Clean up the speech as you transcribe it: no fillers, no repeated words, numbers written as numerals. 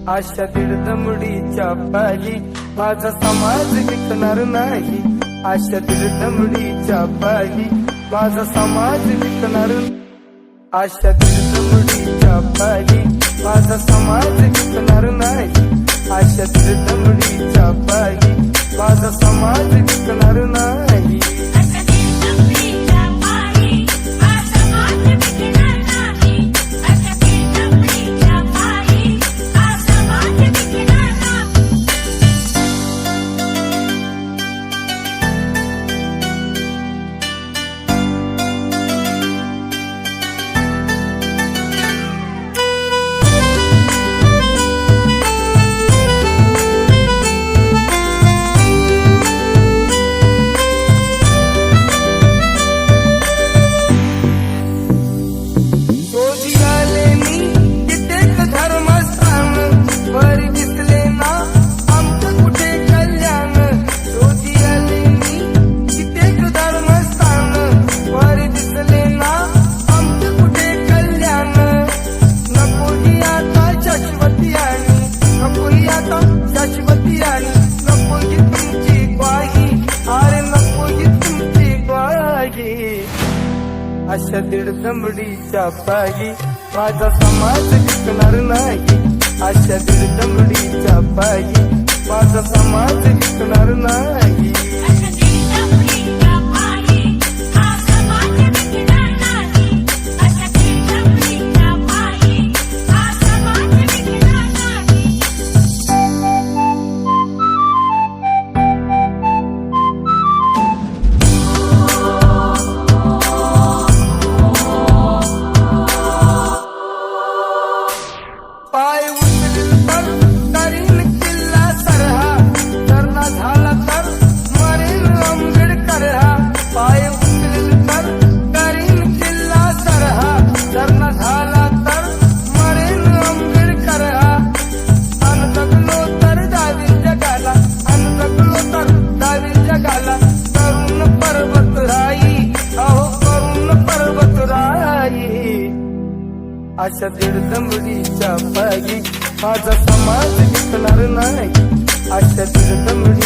अशा दीड दमडीच्या पायी माझा समाज विकणार नाही. अशा दीड दमडीच्या पायी माझा समाज विकणार. अशा दीड दमडीच्या पायी माझा समाज विकणार नाही. अशा दीड दमडीच्या पायी माझा समाज विकणार नाही. अशा दीड दमडीच्या पायी माझा समाज विकणार नाही. अशा दीड दमडीच्या पायी माझा समाज विकणार नाही. पाय उचलील तर करीन किल्ला सरहा, धरणा झाला तर मरेल आंबेडकर हा. पाय उचलील तर करीन किल्ला सरहा, धरणा झाला तर मरेल आंबेडकर हा. अन जगलो तर जावील जगाला, अन जगलो तर जावील जगाला. करून पर्वत राई, अहो करून पर्वत राई. अशा दीड दमडीच्या पायी माझा समाज विकणार नाही. अशा दीड दमडी